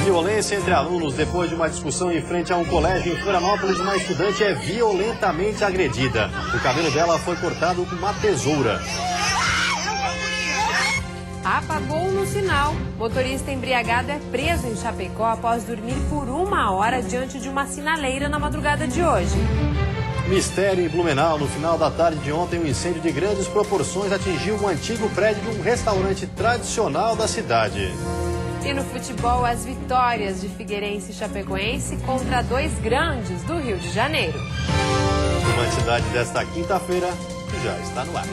Violência entre alunos. Depois de uma discussão em frente a um colégio em Florianópolis, uma estudante é violentamente agredida. O cabelo dela foi cortado com uma tesoura. Apagou no sinal. Motorista embriagado é preso em Chapecó após dormir por 1 hora diante de uma sinaleira na madrugada de hoje. Mistério em Blumenau. No final da tarde de ontem, um incêndio de grandes proporções atingiu um antigo prédio de um restaurante tradicional da cidade. E no futebol, as vitórias de Figueirense e Chapecoense contra 2 grandes do Rio de Janeiro. Uma entidade desta quinta-feira que já está no ar.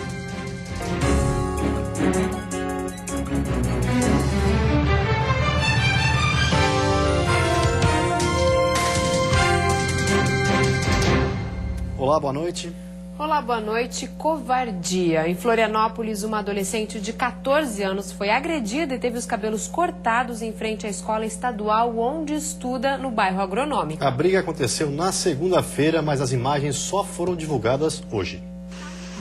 Olá, boa noite. Olá, boa noite. Covardia. Em Florianópolis, uma adolescente de 14 anos foi agredida e teve os cabelos cortados em frente à escola estadual onde estuda no bairro Agronômico. A briga aconteceu na segunda-feira, mas as imagens só foram divulgadas hoje.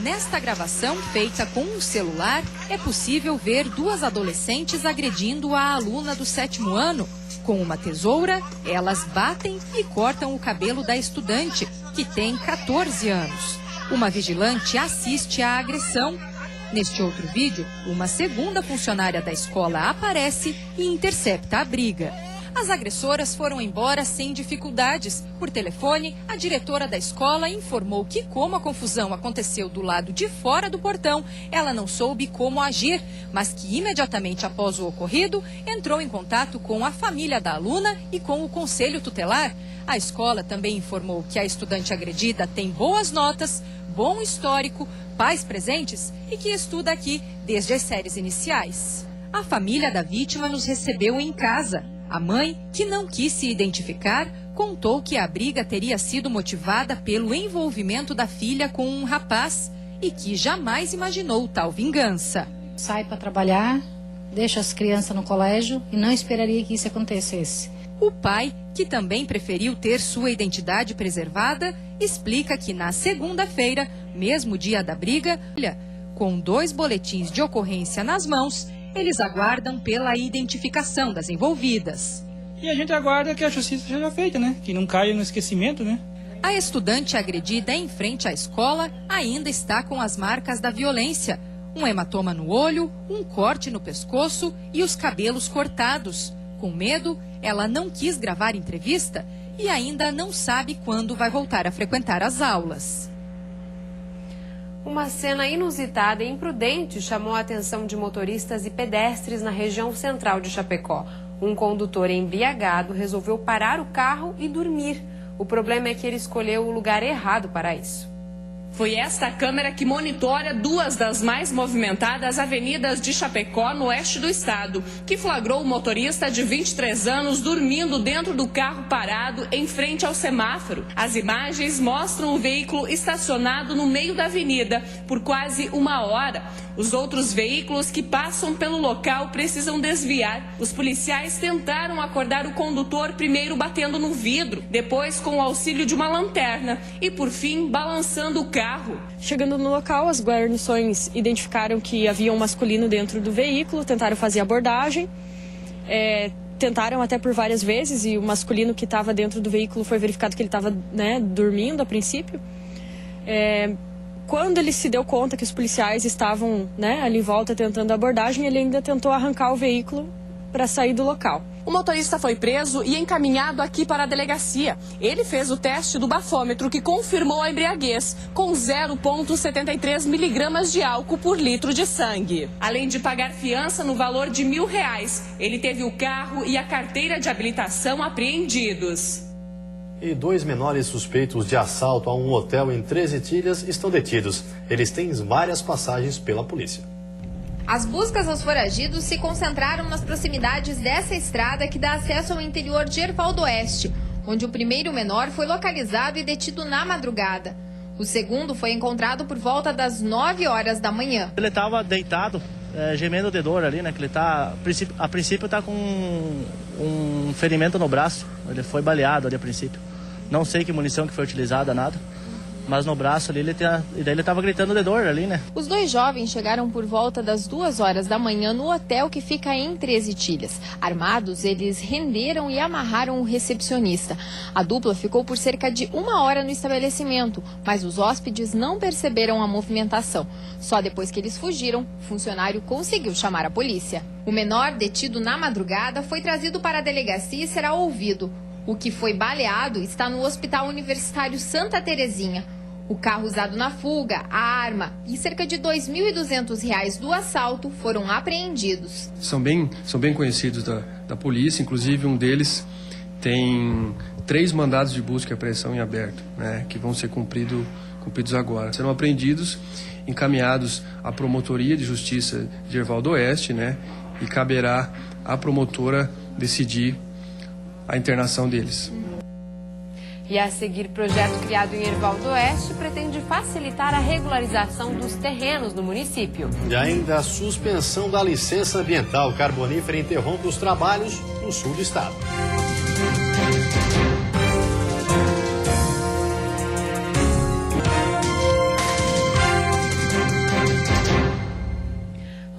Nesta gravação, feita com um celular, é possível ver 2 adolescentes agredindo a aluna do 7º ano. Com uma tesoura, elas batem e cortam o cabelo da estudante, que tem 14 anos. Uma vigilante assiste à agressão. Neste outro vídeo, uma segunda funcionária da escola aparece e intercepta a briga. As agressoras foram embora sem dificuldades. Por telefone, a diretora da escola informou que, como a confusão aconteceu do lado de fora do portão, ela não soube como agir, mas que imediatamente após o ocorrido, entrou em contato com a família da aluna e com o conselho tutelar. A escola também informou que a estudante agredida tem boas notas, bom histórico, pais presentes e que estuda aqui desde as séries iniciais. A família da vítima nos recebeu em casa. A mãe, que não quis se identificar, contou que a briga teria sido motivada pelo envolvimento da filha com um rapaz e que jamais imaginou tal vingança. Sai para trabalhar, deixa as crianças no colégio e não esperaria que isso acontecesse. O pai, que também preferiu ter sua identidade preservada, explica que na segunda-feira, mesmo dia da briga, com 2 boletins de ocorrência nas mãos, eles aguardam pela identificação das envolvidas. E a gente aguarda que a justiça seja feita, né? Que não caia no esquecimento, né? A estudante agredida em frente à escola ainda está com as marcas da violência. Um hematoma no olho, um corte no pescoço e os cabelos cortados. Com medo, ela não quis gravar entrevista e ainda não sabe quando vai voltar a frequentar as aulas. Uma cena inusitada e imprudente chamou a atenção de motoristas e pedestres na região central de Chapecó. Um condutor embriagado resolveu parar o carro e dormir. O problema é que ele escolheu o lugar errado para isso. Foi esta câmera que monitora 2 das mais movimentadas avenidas de Chapecó, no oeste do estado, que flagrou o motorista de 23 anos dormindo dentro do carro parado em frente ao semáforo. As imagens mostram o veículo estacionado no meio da avenida por quase 1 hora. Os outros veículos que passam pelo local precisam desviar. Os policiais tentaram acordar o condutor, primeiro batendo no vidro, depois com o auxílio de uma lanterna e, por fim, balançando o carro. Chegando no local, as guarnições identificaram que havia um masculino dentro do veículo, tentaram fazer abordagem, tentaram até por várias vezes e o masculino que estava dentro do veículo foi verificado que ele estava, dormindo a princípio. Quando ele se deu conta que os policiais estavam, ali em volta tentando a abordagem, ele ainda tentou arrancar o veículo para sair do local. O motorista foi preso e encaminhado aqui para a delegacia. Ele fez o teste do bafômetro que confirmou a embriaguez, com 0,73 miligramas de álcool por litro de sangue. Além de pagar fiança no valor de R$1.000, ele teve o carro e a carteira de habilitação apreendidos. E 2 menores suspeitos de assalto a um hotel em 13 Ilhas estão detidos. Eles têm várias passagens pela polícia. As buscas aos foragidos se concentraram nas proximidades dessa estrada que dá acesso ao interior de Erval do Oeste, onde o primeiro menor foi localizado e detido na madrugada. O segundo foi encontrado por volta das 9 horas da manhã. Ele estava deitado, gemendo de dor ali, né? Que ele a princípio está com um ferimento no braço. Ele foi baleado ali a princípio. Não sei que munição que foi utilizada, nada. Mas no braço ali, e daí ele tava gritando de dor ali, né? Os dois jovens chegaram por volta das 2 horas da manhã no hotel que fica em Três Itilhas. Armados, eles renderam e amarraram o recepcionista. A dupla ficou por cerca de 1 hora no estabelecimento, mas os hóspedes não perceberam a movimentação. Só depois que eles fugiram, o funcionário conseguiu chamar a polícia. O menor, detido na madrugada, foi trazido para a delegacia e será ouvido. O que foi baleado está no Hospital Universitário Santa Terezinha. O carro usado na fuga, a arma e cerca de R$ 2.200 do assalto foram apreendidos. São bem conhecidos da polícia, inclusive um deles tem 3 mandados de busca e apreensão em aberto, né, que vão ser cumpridos agora. Serão apreendidos, encaminhados à Promotoria de Justiça de Hervaldo Oeste, né, e caberá à promotora decidir a internação deles. E a seguir, projeto criado em Hervaldo Oeste pretende facilitar a regularização dos terrenos no município. E ainda a suspensão da licença ambiental carbonífera interrompe os trabalhos no sul do estado.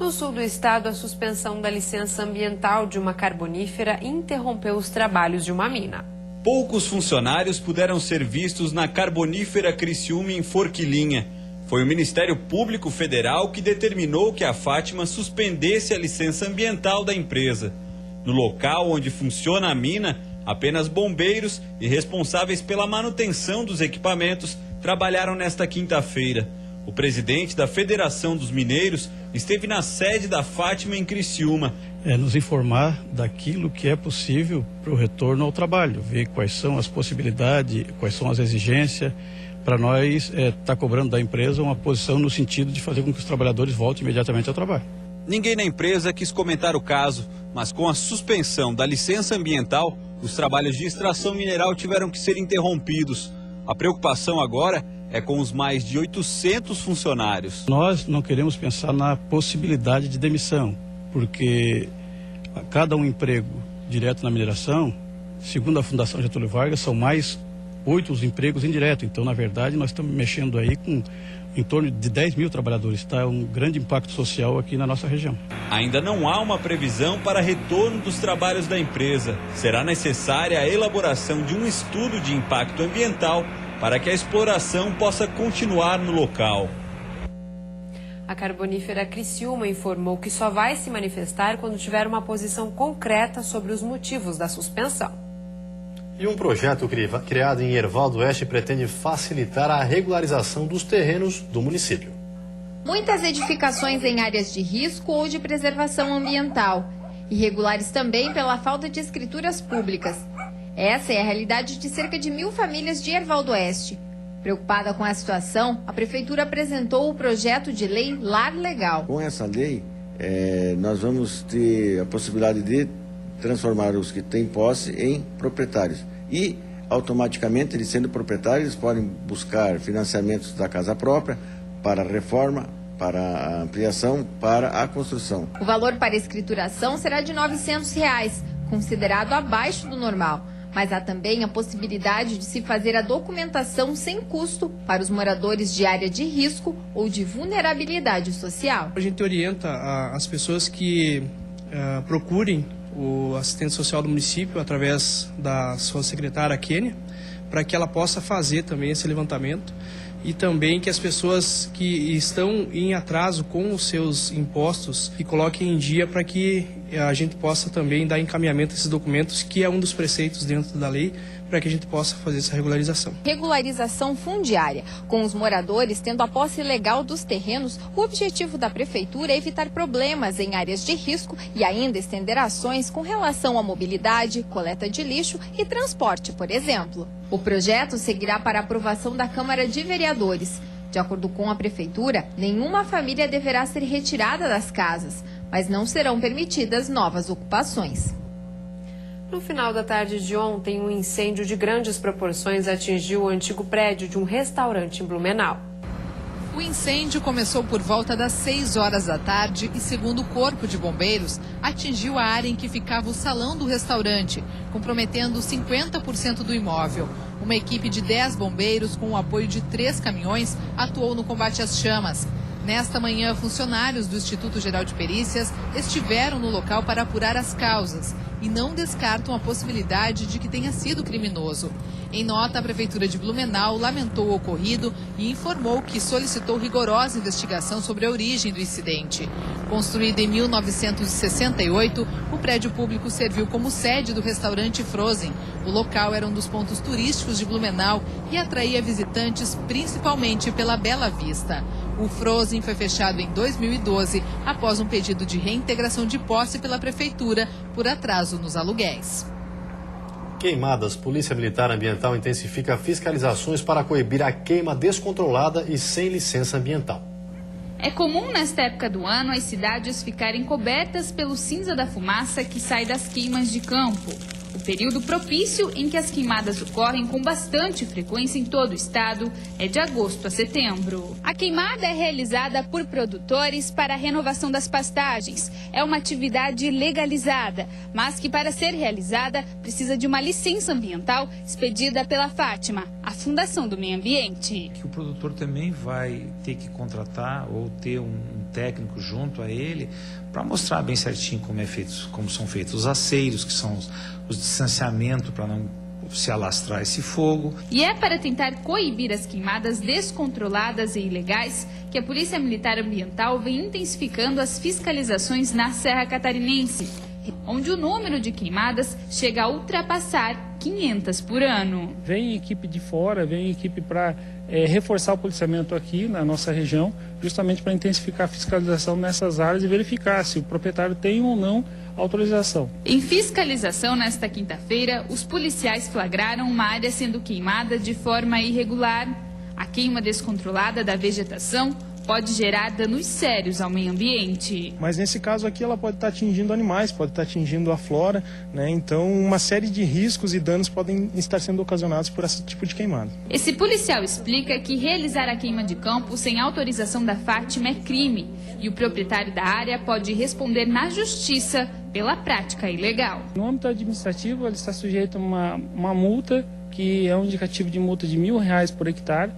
No sul do estado, a suspensão da licença ambiental de uma carbonífera interrompeu os trabalhos de uma mina. Poucos funcionários puderam ser vistos na carbonífera Criciúma em Forquilinha. Foi o Ministério Público Federal que determinou que a Fátima suspendesse a licença ambiental da empresa. No local onde funciona a mina, apenas bombeiros e responsáveis pela manutenção dos equipamentos trabalharam nesta quinta-feira. O presidente da Federação dos Mineiros esteve na sede da Fátima em Criciúma. Nos informar daquilo que é possível para o retorno ao trabalho, ver quais são as possibilidades, quais são as exigências, para nós estar cobrando da empresa uma posição no sentido de fazer com que os trabalhadores voltem imediatamente ao trabalho. Ninguém na empresa quis comentar o caso, mas com a suspensão da licença ambiental, os trabalhos de extração mineral tiveram que ser interrompidos. A preocupação agora é com os mais de 800 funcionários. Nós não queremos pensar na possibilidade de demissão, porque a cada um emprego direto na mineração, segundo a Fundação Getúlio Vargas, são mais 8 os empregos indiretos. Então, na verdade, nós estamos mexendo aí com em torno de 10 mil trabalhadores. Está um grande impacto social aqui na nossa região. Ainda não há uma previsão para retorno dos trabalhos da empresa. Será necessária a elaboração de um estudo de impacto ambiental para que a exploração possa continuar no local. A carbonífera Criciúma informou que só vai se manifestar quando tiver uma posição concreta sobre os motivos da suspensão. E um projeto criado em Hervaldo Oeste pretende facilitar a regularização dos terrenos do município. Muitas edificações em áreas de risco ou de preservação ambiental, irregulares também pela falta de escrituras públicas. Essa é a realidade de cerca de 1.000 famílias de Hervaldo Oeste. Preocupada com a situação, a Prefeitura apresentou o projeto de lei Lar Legal. Com essa lei, nós vamos ter a possibilidade de transformar os que têm posse em proprietários. E, automaticamente, eles sendo proprietários, eles podem buscar financiamentos da casa própria para a reforma, para a ampliação, para a construção. O valor para a escrituração será de R$ 900, considerado abaixo do normal. Mas há também a possibilidade de se fazer a documentação sem custo para os moradores de área de risco ou de vulnerabilidade social. A gente orienta as pessoas que procurem o assistente social do município através da sua secretária Kênia, para que ela possa fazer também esse levantamento e também que as pessoas que estão em atraso com os seus impostos que coloquem em dia para que a gente possa também dar encaminhamento a esses documentos, que é um dos preceitos dentro da lei, para que a gente possa fazer essa regularização. Regularização fundiária. Com os moradores tendo a posse legal dos terrenos, o objetivo da Prefeitura é evitar problemas em áreas de risco e ainda estender ações com relação à mobilidade, coleta de lixo e transporte, por exemplo. O projeto seguirá para aprovação da Câmara de Vereadores. De acordo com a Prefeitura, nenhuma família deverá ser retirada das casas, mas não serão permitidas novas ocupações. No final da tarde de ontem, um incêndio de grandes proporções atingiu o antigo prédio de um restaurante em Blumenau. O O incêndio começou por volta das 6 horas da tarde e, segundo o Corpo de Bombeiros, atingiu a área em que ficava o salão do restaurante, comprometendo 50% do imóvel. Uma equipe de 10 bombeiros, com o apoio de 3 caminhões, atuou no combate às chamas. Nesta manhã, funcionários do Instituto Geral de Perícias estiveram no local para apurar as causas e não descartam a possibilidade de que tenha sido criminoso. Em nota, a Prefeitura de Blumenau lamentou o ocorrido e informou que solicitou rigorosa investigação sobre a origem do incidente. Construído em 1968, o prédio público serviu como sede do restaurante Frozen. O local era um dos pontos turísticos de Blumenau e atraía visitantes principalmente pela bela vista. O Frozen foi fechado em 2012, após um pedido de reintegração de posse pela Prefeitura por atraso nos aluguéis. Queimadas. Polícia Militar Ambiental intensifica fiscalizações para coibir a queima descontrolada e sem licença ambiental. É comum nesta época do ano as cidades ficarem cobertas pelo cinza da fumaça que sai das queimas de campo. O período propício em que as queimadas ocorrem com bastante frequência em todo o estado é de agosto a setembro. A queimada é realizada por produtores para a renovação das pastagens. É uma atividade legalizada, mas que para ser realizada precisa de uma licença ambiental expedida pela Fátima, a Fundação do Meio Ambiente. Que o produtor também vai ter que contratar ou ter um técnico junto a ele para mostrar bem certinho como são feitos os aceiros, que são os distanciamentos para não se alastrar esse fogo. E é para tentar coibir as queimadas descontroladas e ilegais que a Polícia Militar Ambiental vem intensificando as fiscalizações na Serra Catarinense, onde o número de queimadas chega a ultrapassar 500 por ano. Vem equipe de fora, vem equipe para reforçar o policiamento aqui na nossa região, justamente para intensificar a fiscalização nessas áreas e verificar se o proprietário tem ou não autorização. Em fiscalização nesta quinta-feira, os policiais flagraram uma área sendo queimada de forma irregular. A queima descontrolada da vegetação pode gerar danos sérios ao meio ambiente. Mas nesse caso aqui ela pode estar atingindo animais, pode estar atingindo a flora, né? Então uma série de riscos e danos podem estar sendo ocasionados por esse tipo de queimada. Esse policial explica que realizar a queima de campo sem autorização da Fátima é crime e o proprietário da área pode responder na justiça pela prática ilegal. No âmbito administrativo, ele está sujeito a uma multa, que é um indicativo de multa de R$1.000 por hectare.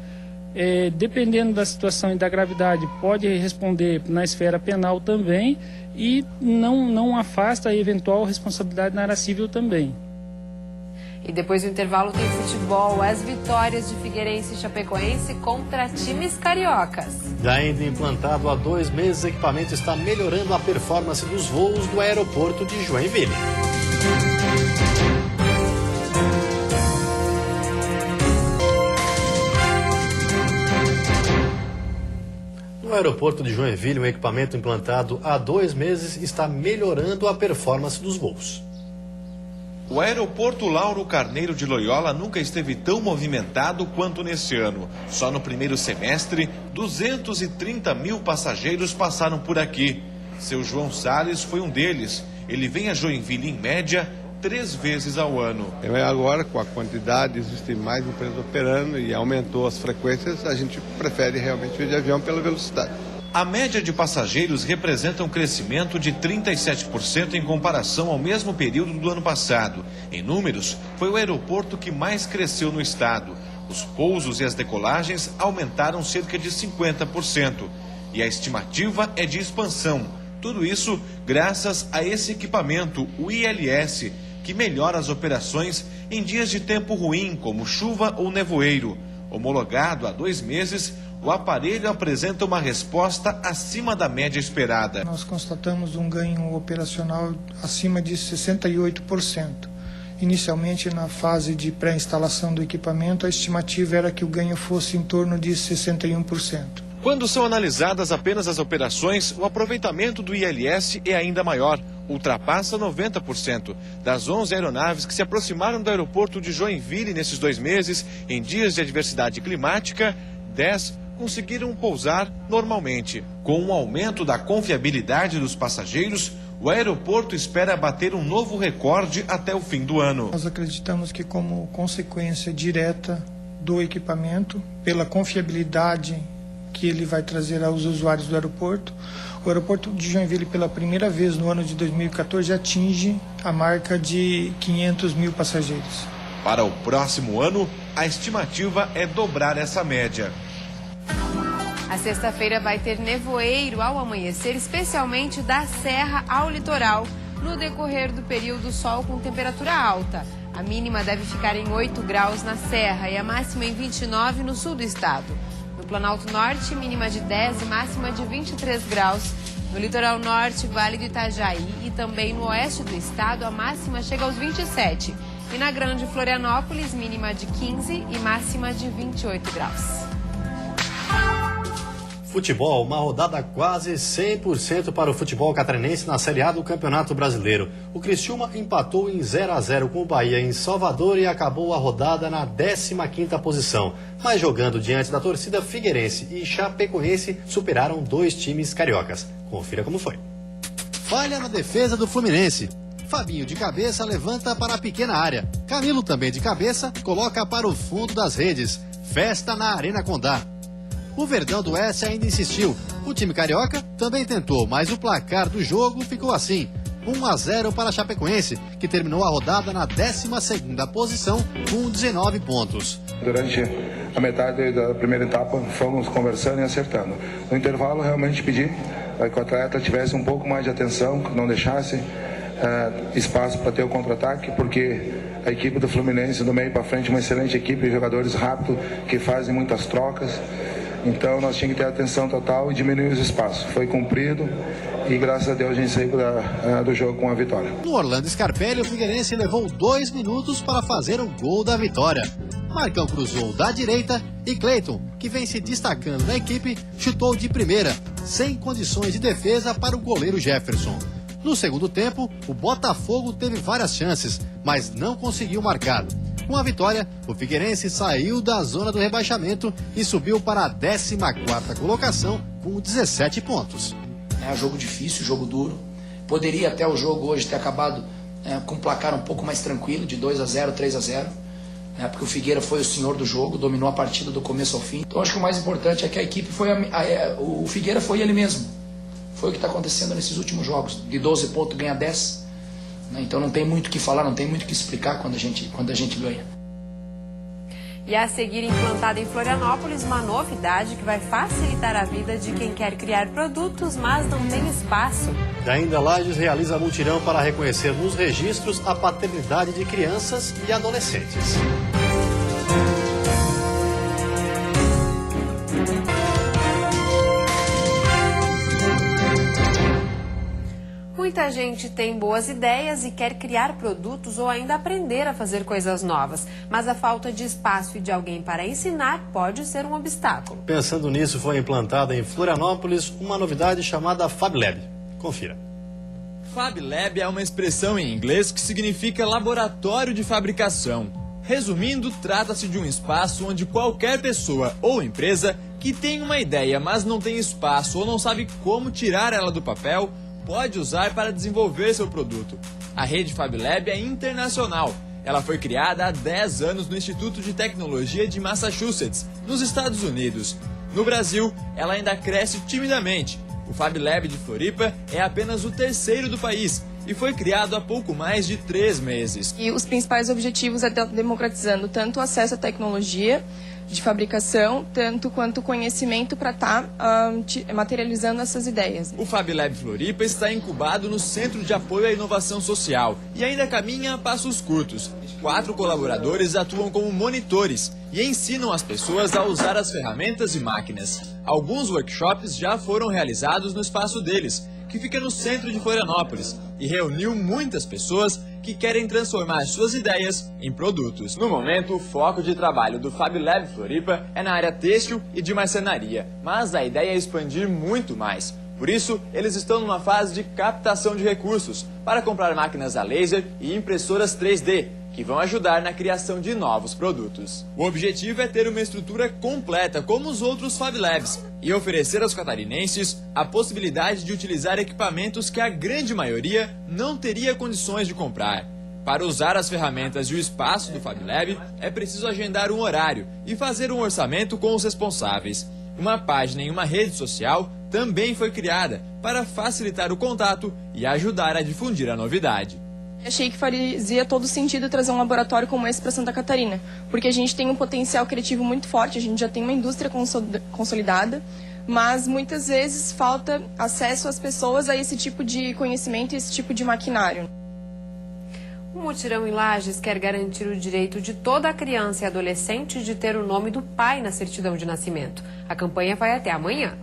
Dependendo da situação e da gravidade, pode responder na esfera penal também e não afasta a eventual responsabilidade na área civil também. E depois do intervalo tem futebol, as vitórias de Figueirense e Chapecoense contra times cariocas. Já ainda implantado há 2 meses, o equipamento está melhorando a performance dos voos do aeroporto de Joinville. No aeroporto de Joinville, um equipamento implantado há 2 meses está melhorando a performance dos voos. O aeroporto Lauro Carneiro de Loyola nunca esteve tão movimentado quanto nesse ano. Só no primeiro semestre, 230 mil passageiros passaram por aqui. Seu João Salles foi um deles. Ele vem a Joinville, em média, 3 vezes ao ano. Agora, com a quantidade, existem mais empresas operando e aumentou as frequências, a gente prefere realmente vir de avião pela velocidade. A média de passageiros representa um crescimento de 37% em comparação ao mesmo período do ano passado. Em números, foi o aeroporto que mais cresceu no estado. Os pousos e as decolagens aumentaram cerca de 50%. E a estimativa é de expansão. Tudo isso graças a esse equipamento, o ILS, que melhora as operações em dias de tempo ruim, como chuva ou nevoeiro. Homologado há 2 meses, o aparelho apresenta uma resposta acima da média esperada. Nós constatamos um ganho operacional acima de 68%. Inicialmente, na fase de pré-instalação do equipamento, a estimativa era que o ganho fosse em torno de 61%. Quando são analisadas apenas as operações, o aproveitamento do ILS é ainda maior, ultrapassa 90%. Das 11 aeronaves que se aproximaram do aeroporto de Joinville nesses 2 meses, em dias de adversidade climática, 10 conseguiram pousar normalmente. Com o aumento da confiabilidade dos passageiros, o aeroporto espera bater um novo recorde até o fim do ano. Nós acreditamos que, como consequência direta do equipamento, pela confiabilidade que ele vai trazer aos usuários do aeroporto. O aeroporto de Joinville, pela primeira vez no ano de 2014, atinge a marca de 500 mil passageiros. Para o próximo ano, a estimativa é dobrar essa média. A sexta-feira vai ter nevoeiro ao amanhecer, especialmente da serra ao litoral. No decorrer do período, sol com temperatura alta. A mínima deve ficar em 8 graus na serra e a máxima em 29 no sul do estado. No Planalto Norte, mínima de 10 e máxima de 23 graus. No litoral norte, Vale do Itajaí e também no oeste do estado, a máxima chega aos 27. E na Grande Florianópolis, mínima de 15 e máxima de 28 graus. Futebol, uma rodada quase 100% para o futebol catarinense na Série A do Campeonato Brasileiro. O Criciúma empatou em 0-0 com o Bahia em Salvador e acabou a rodada na 15ª posição. Mas jogando diante da torcida, Figueirense e Chapecoense superaram 2 times cariocas. Confira como foi. Falha na defesa do Fluminense. Fabinho de cabeça levanta para a pequena área. Camilo também de cabeça coloca para o fundo das redes. Festa na Arena Condá. O Verdão do Oeste ainda insistiu. O time carioca também tentou, mas o placar do jogo ficou assim. 1-0 para a Chapecoense, que terminou a rodada na 12ª posição com 19 pontos. Durante a metade da primeira etapa, fomos conversando e acertando. No intervalo, realmente pedi que o atleta tivesse um pouco mais de atenção, que não deixasse espaço para ter o contra-ataque, porque a equipe do Fluminense, do meio para frente, uma excelente equipe, jogadores rápidos, que fazem muitas trocas. Então nós tínhamos que ter atenção total e diminuir os espaços. Foi cumprido e graças a Deus a gente saiu do jogo com a vitória. No Orlando Scarpelli, o Figueirense levou 2 minutos para fazer o gol da vitória. Marcão cruzou da direita e Cleiton, que vem se destacando na equipe, chutou de primeira, sem condições de defesa para o goleiro Jefferson. No segundo tempo, o Botafogo teve várias chances, mas não conseguiu marcar. Com a vitória, o Figueirense saiu da zona do rebaixamento e subiu para a 14ª colocação com 17 pontos. É um jogo difícil, jogo duro. Poderia até o jogo hoje ter acabado com um placar um pouco mais tranquilo, de 2-0, 3-0, porque o Figueira foi o senhor do jogo, dominou a partida do começo ao fim. Então acho que o mais importante é que a equipe foi o Figueira foi ele mesmo. Foi o que está acontecendo nesses últimos jogos. De 12 pontos ganha 10. Então não tem muito o que falar, não tem muito o que explicar quando a gente ganha. E a seguir, implantada em Florianópolis, uma novidade que vai facilitar a vida de quem quer criar produtos, mas não tem espaço. E ainda Lages realiza mutirão para reconhecer nos registros a paternidade de crianças e adolescentes. Muita gente tem boas ideias e quer criar produtos ou ainda aprender a fazer coisas novas, mas a falta de espaço e de alguém para ensinar pode ser um obstáculo. Pensando nisso, foi implantada em Florianópolis uma novidade chamada FabLab. Confira. FabLab é uma expressão em inglês que significa laboratório de fabricação. Resumindo, trata-se de um espaço onde qualquer pessoa ou empresa que tem uma ideia, mas não tem espaço ou não sabe como tirar ela do papel, pode usar para desenvolver seu produto. A rede FabLab é internacional. Ela foi criada há 10 anos no Instituto de Tecnologia de Massachusetts, nos Estados Unidos. No Brasil, ela ainda cresce timidamente. O FabLab de Floripa é apenas o 3º do país e foi criado há pouco mais de 3 meses. E os principais objetivos é democratizando tanto o acesso à tecnologia de fabricação, tanto quanto conhecimento para estar materializando essas ideias. O FabLab Floripa está incubado no Centro de Apoio à Inovação Social e ainda caminha a passos curtos. 4 colaboradores atuam como monitores e ensinam as pessoas a usar as ferramentas e máquinas. Alguns workshops já foram realizados no espaço deles, que fica no centro de Florianópolis, e reuniu muitas pessoas que querem transformar suas ideias em produtos. No momento, o foco de trabalho do FabLab Floripa é na área têxtil e de marcenaria, mas a ideia é expandir muito mais. Por isso, eles estão numa fase de captação de recursos para comprar máquinas a laser e impressoras 3D, que vão ajudar na criação de novos produtos. O objetivo é ter uma estrutura completa como os outros FabLabs e oferecer aos catarinenses a possibilidade de utilizar equipamentos que a grande maioria não teria condições de comprar. Para usar as ferramentas e o espaço do FabLab, é preciso agendar um horário e fazer um orçamento com os responsáveis. Uma página em uma rede social também foi criada para facilitar o contato e ajudar a difundir a novidade. Achei que fazia todo sentido trazer um laboratório como esse para Santa Catarina, porque a gente tem um potencial criativo muito forte, a gente já tem uma indústria consolidada, mas muitas vezes falta acesso às pessoas a esse tipo de conhecimento e esse tipo de maquinário. O mutirão em Lages quer garantir o direito de toda criança e adolescente de ter o nome do pai na certidão de nascimento. A campanha vai até amanhã.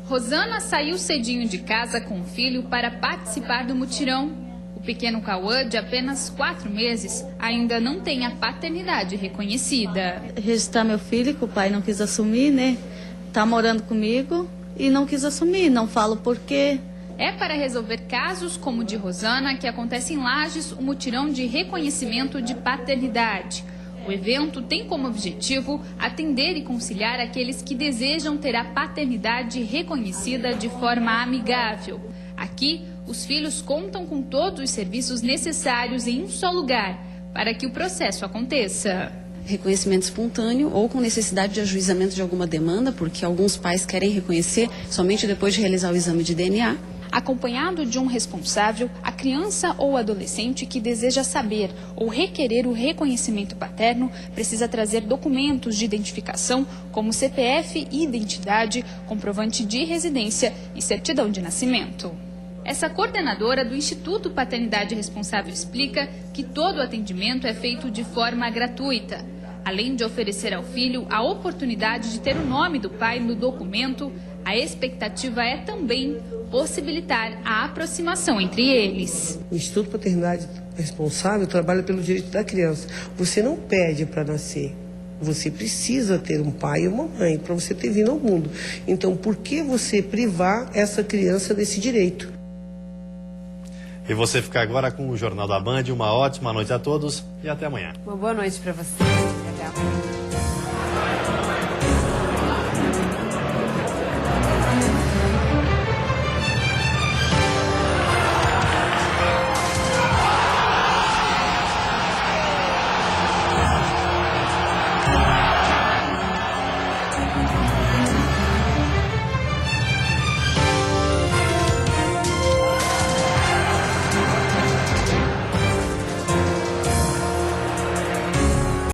Rosana saiu cedinho de casa com o filho para participar do mutirão. O pequeno Cauã, de apenas 4 meses, ainda não tem a paternidade reconhecida. Registrar meu filho, que o pai não quis assumir, né? Tá morando comigo e não quis assumir, não falo por quê. É para resolver casos como o de Rosana que acontece em Lages o mutirão de reconhecimento de paternidade. O evento tem como objetivo atender e conciliar aqueles que desejam ter a paternidade reconhecida de forma amigável. Aqui, os filhos contam com todos os serviços necessários em um só lugar para que o processo aconteça. Reconhecimento espontâneo ou com necessidade de ajuizamento de alguma demanda, porque alguns pais querem reconhecer somente depois de realizar o exame de DNA. Acompanhado de um responsável, a criança ou adolescente que deseja saber ou requerer o reconhecimento paterno precisa trazer documentos de identificação como CPF e identidade, comprovante de residência e certidão de nascimento. Essa coordenadora do Instituto Paternidade Responsável explica que todo o atendimento é feito de forma gratuita. Além de oferecer ao filho a oportunidade de ter o nome do pai no documento, a expectativa é também possibilitar a aproximação entre eles. O Instituto Paternidade Responsável trabalha pelo direito da criança. Você não pede para nascer. Você precisa ter um pai e uma mãe para você ter vindo ao mundo. Então, por que você privar essa criança desse direito? E você fica agora com o Jornal da Band. Uma ótima noite a todos e até amanhã. Uma boa noite para você. Até amanhã.